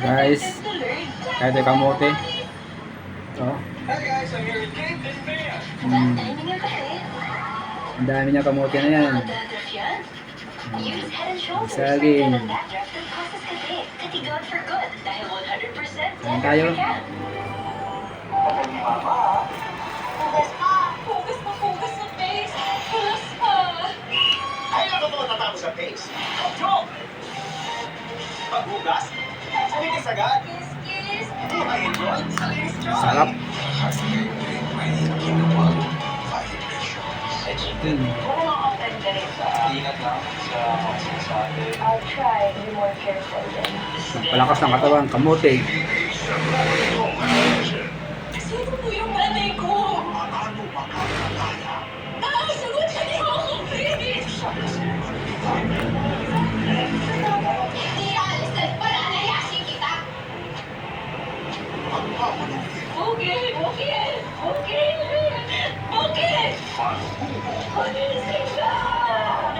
Guys, kahit ay kamote. Ito. Ang dami niya kamote na yan. Saging. Kain tayo. Focus sa face. Pulas pa. Kailan ka ba matatapos sa face? Joke! Paghugas? Salinis agad? Kiss. Enjoy? Salinis joy! Sarap. Ingat lang sa mga sinasabi. I'll try to be more careful then. Palakas ng katawan, kamote. Sino po yung nanay ko? Paano makakataya? Sagutin niyo ako, please! Hindi alis na palalayasin kita! Bukid! Kunising ka!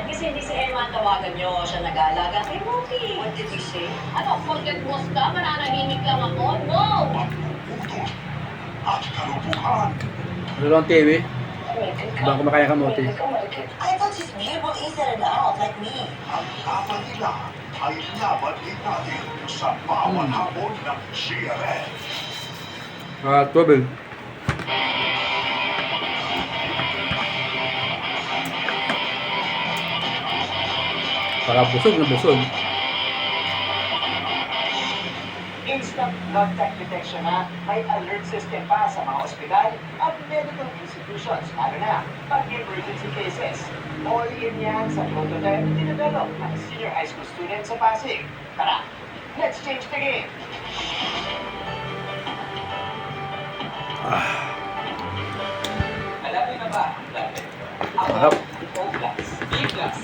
Kasi hindi si Emma ang tawagan niyo. Siya nag-aalaga kay Moki. What did you say? Ano, forget boss ka? Mananahimik lang ako? No! At kalupuhan. Ano lang TV? Ibang kumakain ng kamote. I thought she's beautiful inside and out, like me. Ang laban nila ay laban din natin sa bawat hamon ng GMA. Tubig. Para busog na busog. Instant contact detection na may alert system pa sa mga ospital at medical institutions, lalo na pag emergency cases. All in yan sa prototype dinevelop ng senior high school students sa Pasig. Tara, let's change the game! Alam niyo na ba? Sarap. O-Plus, B-Plus.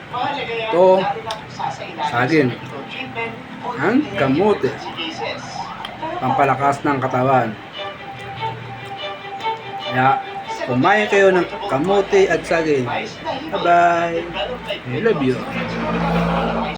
Mahalaga yan, Ito, lalo na kung sasailalim saging. sa medical treatment o Ang kamote. emergency cases. Pampalakas ng katawan. Kaya, kumain kayo ng kamote at saging. Bye-bye. I love you.